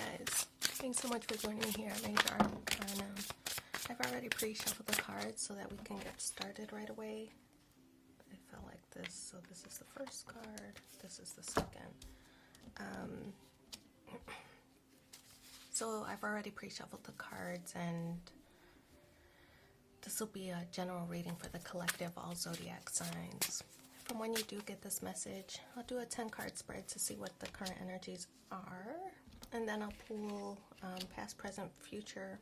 guys, thanks so much for joining me here at Major Art. I've already pre-shuffled the cards so that we can get started right away. It felt like this, so this is the first card, this is the second. So I've already pre-shuffled the cards, and this will be a general reading for the collective, all zodiac signs. From when you do get this message, I'll do a 10-card spread to see what the current energies are, and then I'll pull past, present, future,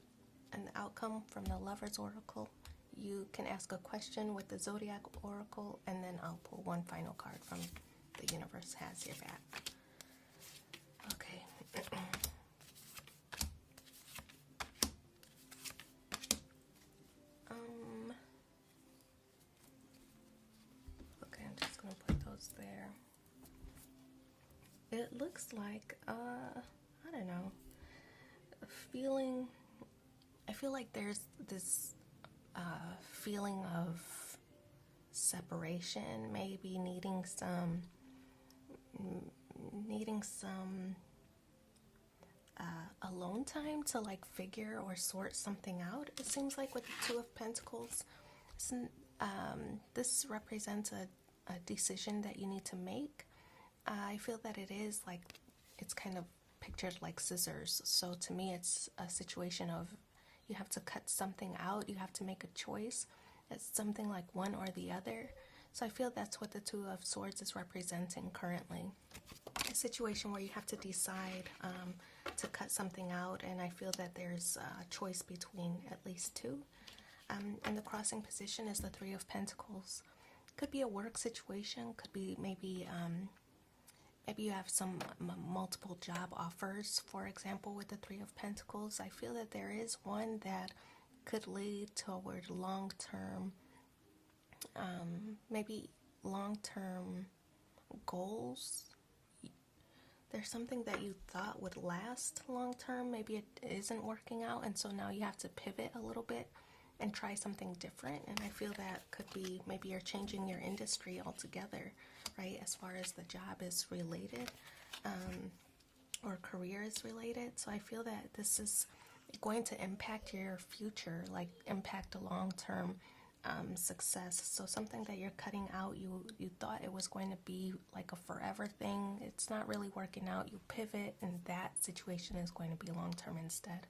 and the outcome from the Lover's Oracle. You can ask a question with the Zodiac Oracle, and then I'll pull one final card from the universe has your back. Okay. Okay, I'm just gonna put those there. It looks like I don't know, I feel like there's this feeling of separation, maybe needing some alone time to like figure or sort something out. It seems like with the Two of Pentacles, this represents a decision that you need to make. I feel that it is like, it's kind of pictured like scissors. So to me, it's a situation of you have to cut something out, you have to make a choice. It's something like one or the other. So I feel that's what the Two of Swords is representing currently. A situation where you have to decide to cut something out, and I feel that there's a choice between at least two. And the crossing position is the Three of Pentacles. Could be a work situation, could be maybe you have some multiple job offers, for example, with the Three of Pentacles. I feel that there is one that could lead toward long-term, maybe long-term goals. There's something that you thought would last long-term, maybe it isn't working out, and so now you have to pivot a little bit and try something different. And I feel that could be maybe you're changing your industry altogether, right, as far as the job is related, or career is related. So I feel that this is going to impact your future, like impact a long-term success. So something that you're cutting out, you thought it was going to be like a forever thing, it's not really working out, you pivot, and that situation is going to be long-term instead.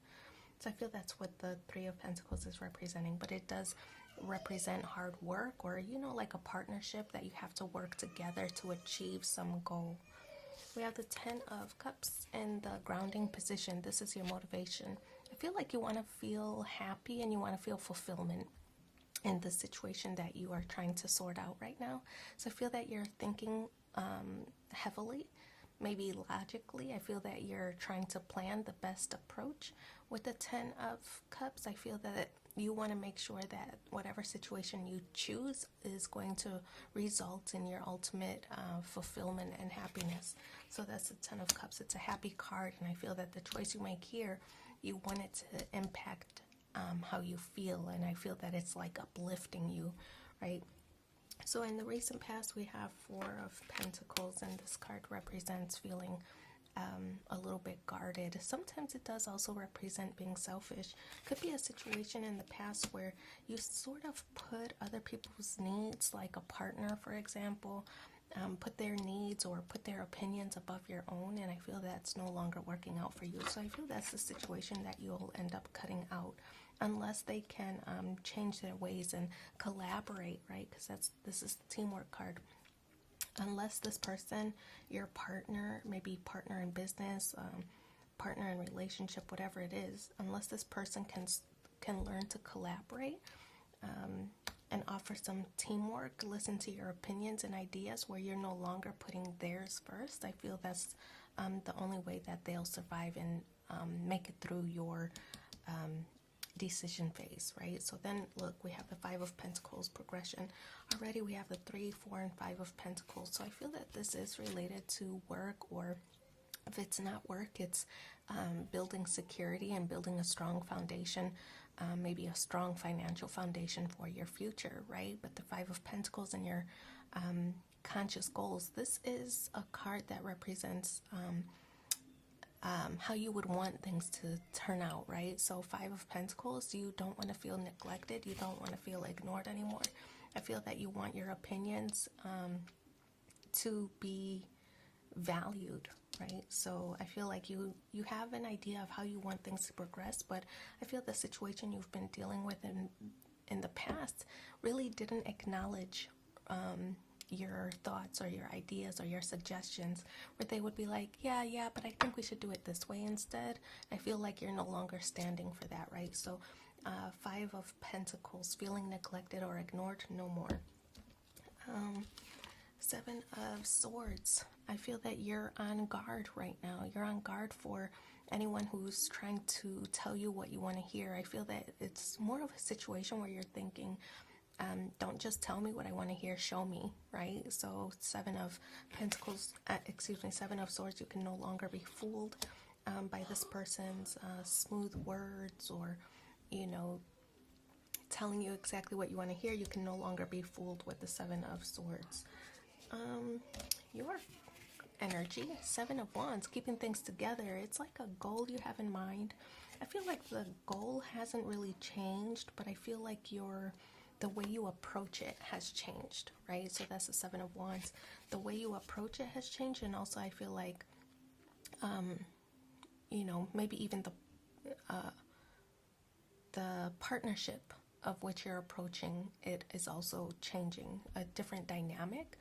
So I feel that's what the Three of Pentacles is representing, but it does represent hard work, or, you know, like a partnership that you have to work together to achieve some goal. We have the Ten of Cups in the grounding position. This is your motivation. I feel like you want to feel happy and you want to feel fulfillment in the situation that you are trying to sort out right now. So I feel that you're thinking heavily, maybe logically. I feel that you're trying to plan the best approach. With the Ten of Cups, I feel that you want to make sure that whatever situation you choose is going to result in your ultimate fulfillment and happiness. So that's the Ten of Cups. It's a happy card, and I feel that the choice you make here, you want it to impact how you feel, and I feel that it's like uplifting you, right? So in the recent past, we have Four of Pentacles, and this card represents feeling a little bit guarded. Sometimes it does also represent being selfish. Could be a situation in the past where you sort of put other people's needs, like a partner, for example, put their needs or put their opinions above your own, and I feel that's no longer working out for you. So I feel that's the situation that you'll end up cutting out, unless they can change their ways and collaborate, right? Because this is the teamwork card. Unless this person, your partner, maybe partner in business, partner in relationship, whatever it is, unless this person can learn to collaborate and offer some teamwork, listen to your opinions and ideas where you're no longer putting theirs first, I feel that's the only way that they'll survive and make it through your decision phase, right? So then look, we have the Five of Pentacles progression. Already we have the 3, 4, and 5 of Pentacles. So I feel that this is related to work, or if it's not work, it's building security and building a strong foundation, maybe a strong financial foundation for your future, right? But the Five of Pentacles and your conscious goals, this is a card that represents how you would want things to turn out, right? So Five of Pentacles, you don't want to feel neglected. You don't want to feel ignored anymore. I feel that you want your opinions to be valued, right? So I feel like you have an idea of how you want things to progress, but I feel the situation you've been dealing with in the past really didn't acknowledge your thoughts or your ideas or your suggestions, where they would be like, yeah, but I think we should do it this way instead. I feel like you're no longer standing for that, right? So Five of Pentacles, feeling neglected or ignored, no more. Seven of Swords, I feel that you're on guard right now. You're on guard for anyone who's trying to tell you what you want to hear. I feel that it's more of a situation where you're thinking, don't just tell me what I want to hear, show me, right? So Seven of Pentacles, Seven of Swords, you can no longer be fooled by this person's smooth words, or, telling you exactly what you want to hear. You can no longer be fooled with the Seven of Swords. Your energy, Seven of Wands, keeping things together. It's like a goal you have in mind. I feel like the goal hasn't really changed, but I feel like the way you approach it has changed, right? So that's the Seven of Wands. The way you approach it has changed, and also I feel like, maybe even the partnership of which you're approaching it is also changing, a different dynamic.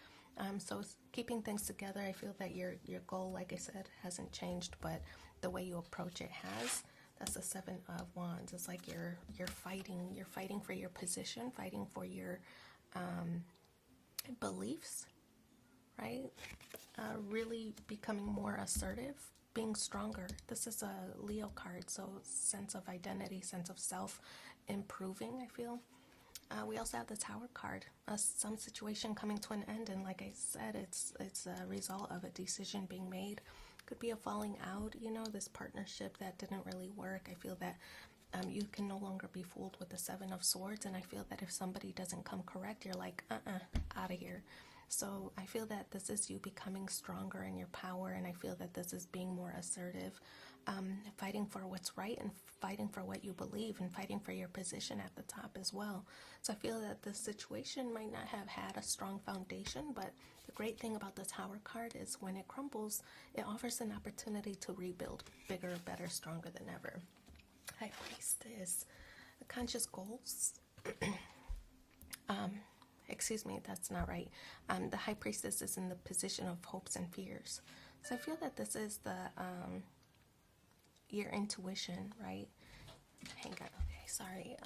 So keeping things together, I feel that your goal, like I said, hasn't changed, but the way you approach it has. That's the Seven of Wands. It's like you're fighting for your position, fighting for your beliefs, right? Really becoming more assertive, being stronger. This is a Leo card, so sense of identity, sense of self, improving, I feel. We also have the Tower card, some situation coming to an end, and like I said, it's a result of a decision being made. Could be a falling out, this partnership that didn't really work. I feel that you can no longer be fooled with the Seven of Swords, and I feel that if somebody doesn't come correct, you're like, out of here. So I feel that this is you becoming stronger in your power, and I feel that this is being more assertive, fighting for what's right, and fighting for what you believe, and fighting for your position at the top as well. So I feel that this situation might not have had a strong foundation, but the great thing about the Tower card is when it crumbles, it offers an opportunity to rebuild bigger, better, stronger than ever. High Priestess, the conscious goals. Excuse me, that's not right. The High Priestess is in the position of hopes and fears. So I feel that this is your intuition, right? Hang on, okay, sorry.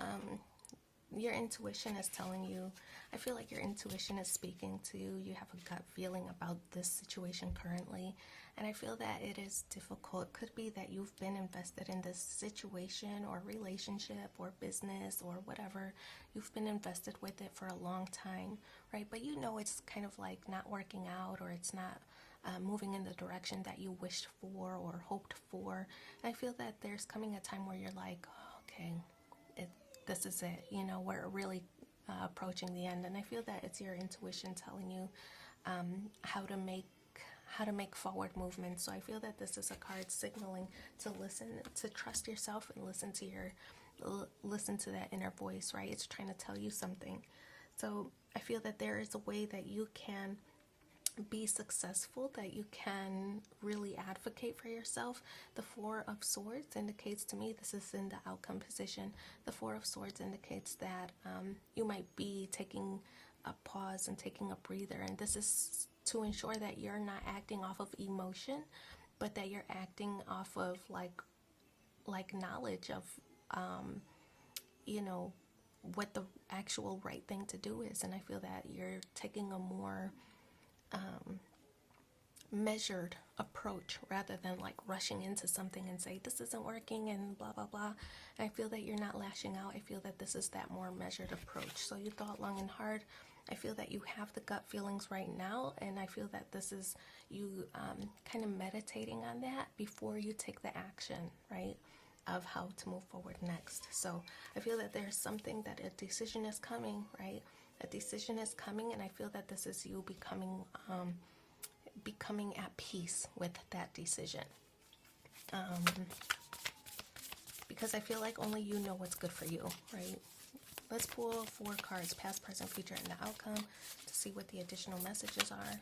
Your intuition is telling you, I feel like your intuition is speaking to you. You have a gut feeling about this situation currently, and I feel that it is difficult. It could be that you've been invested in this situation or relationship or business or whatever. You've been invested with it for a long time, right? But it's kind of like not working out, or it's not moving in the direction that you wished for or hoped for. And I feel that there's coming a time where you're like, oh, okay, this is it, we're really approaching the end. And I feel that it's your intuition telling you how to make forward movements. So I feel that this is a card signaling to listen, to trust yourself, and listen to that inner voice, right? It's trying to tell you something. So I feel that there is a way that you can be successful, that you can really advocate for yourself. The Four of Swords indicates to me, this is in the outcome position, the Four of Swords indicates that you might be taking a pause and taking a breather, and this is to ensure that you're not acting off of emotion, but that you're acting off of like knowledge of what the actual right thing to do is. And I feel that you're taking a more measured approach rather than like rushing into something and say this isn't working and blah blah blah. And I feel that you're not lashing out. I feel that this is that more measured approach. So you thought long and hard. I feel that you have the gut feelings right now, and I feel that this is you kind of meditating on that before you take the action, right, of how to move forward next. So I feel that there's something, that a decision is coming, right? A decision is coming, and I feel that this is you becoming at peace with that decision. Because I feel like only you know what's good for you, right? Let's pull 4 cards, past, present, future, and the outcome to see what the additional messages are.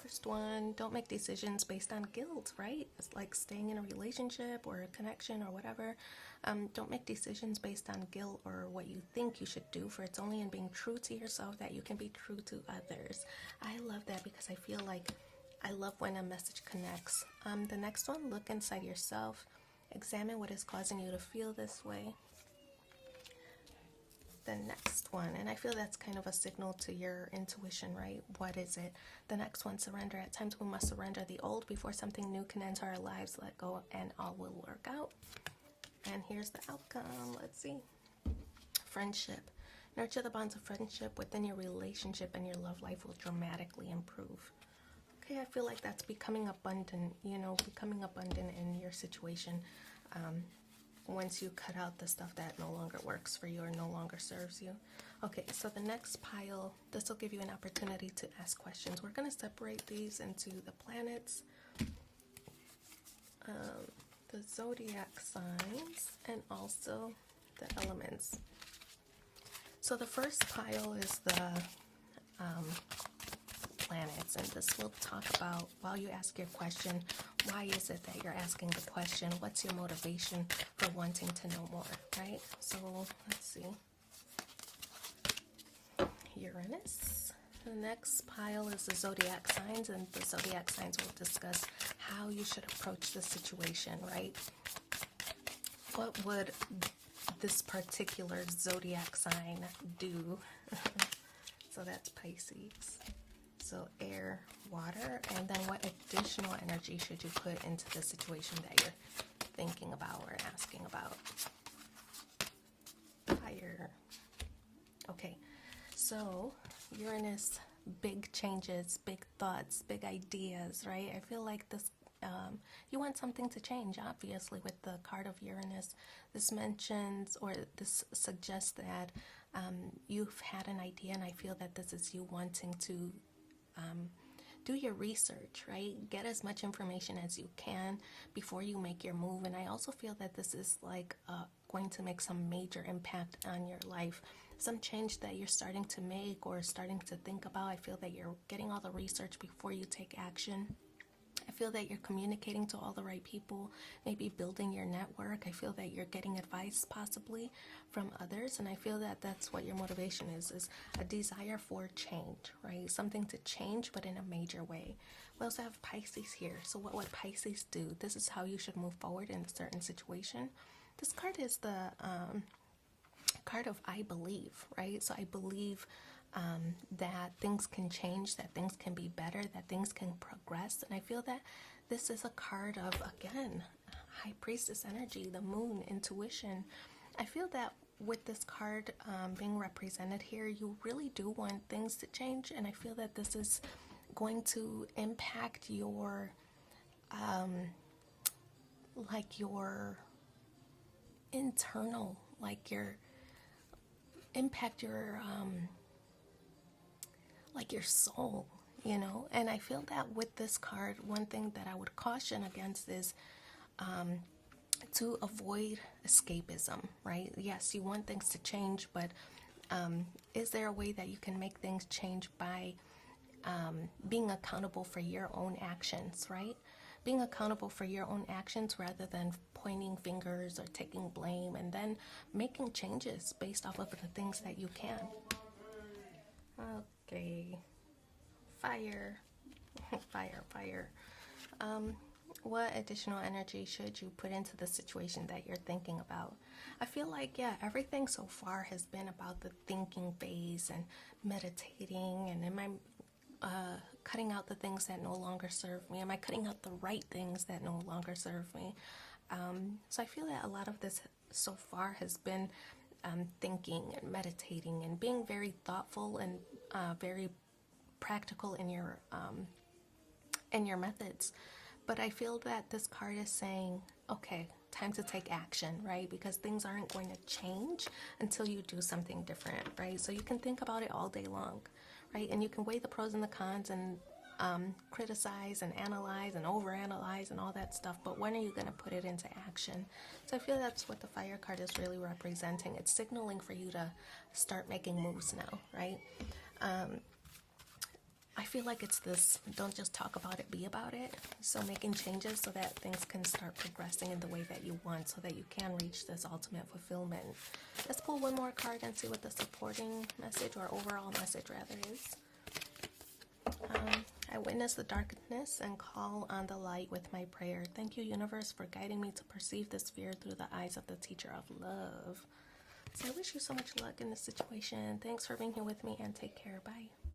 First one, don't make decisions based on guilt, right? It's like staying in a relationship or a connection or whatever. Don't make decisions based on guilt or what you think you should do, for it's only in being true to yourself that you can be true to others. I love that because I feel like I love when a message connects. The next one, look inside yourself. Examine what is causing you to feel this way. The next one, and I feel that's kind of a signal to your intuition, right? What is it? The next one, surrender. At times we must surrender the old before something new can enter our lives. Let go and all will work out. And here's the outcome. Let's see. Friendship. Nurture the bonds of friendship within your relationship and your love life will dramatically improve. Okay, I feel like that's becoming abundant, becoming abundant in your situation. Once you cut out the stuff that no longer works for you or no longer serves you. Okay, so the next pile, this will give you an opportunity to ask questions. We're going to separate these into the planets, the zodiac signs, and also the elements. So the first pile is the planets, and this will talk about, while you ask your question, why is it that you're asking the question? What's your motivation for wanting to know more, right? So let's see. Uranus. The next pile is the zodiac signs, and the zodiac signs will discuss how you should approach the situation, right? What would this particular zodiac sign do? So that's Pisces. So air, water, and then what additional energy should you put into the situation that you're thinking about or asking about? Fire. Okay, so Uranus, big changes, big thoughts, big ideas, right? I feel like this, you want something to change, obviously, with the card of Uranus. This mentions, or this suggests that you've had an idea, and I feel that this is you wanting to do your research, right? Get as much information as you can before you make your move. And I also feel that this is like going to make some major impact on your life. Some change that you're starting to make or starting to think about. I feel that you're getting all the research before you take action. I feel that you're communicating to all the right people, maybe building your network. I feel that you're getting advice possibly from others, and I feel that that's what your motivation is a desire for change, right? Something to change, but in a major way. We also have Pisces here. So what would Pisces do? This is how you should move forward in a certain situation. This card is the card of I believe, right? So I believe that things can change, that things can be better, that things can progress. And I feel that this is a card of, again, High Priestess energy, the moon, intuition. I feel that with this card being represented here, you really do want things to change. And I feel that this is going to impact your, your internal, impact your soul, and I feel that with this card, one thing that I would caution against is to avoid escapism, right? Yes, you want things to change, but is there a way that you can make things change by being accountable for your own actions, right? Being accountable for your own actions rather than pointing fingers or taking blame, and then making changes based off of the things that you can. Okay, fire, fire. What additional energy should you put into the situation that you're thinking about? I feel like, everything so far has been about the thinking phase and meditating, and am I cutting out the things that no longer serve me? Am I cutting out the right things that no longer serve me? So I feel that a lot of this so far has been thinking and meditating and being very thoughtful and very practical in your methods. But I feel that this card is saying, okay, time to take action, right? Because things aren't going to change until you do something different, right? So you can think about it all day long, right? And you can weigh the pros and the cons and criticize and analyze and overanalyze and all that stuff, but when are you going to put it into action? So I feel that's what the fire card is really representing. It's signaling for you to start making moves now, right? I feel like it's this, don't just talk about it, be about it. So making changes so that things can start progressing in the way that you want, so that you can reach this ultimate fulfillment. Let's pull one more card and see what the supporting message, or overall message rather, is. I witness the darkness and call on the light with my prayer. Thank you, universe, for guiding me to perceive this fear through the eyes of the teacher of love. So I wish you so much luck in this situation. Thanks for being here with me, and take care. Bye.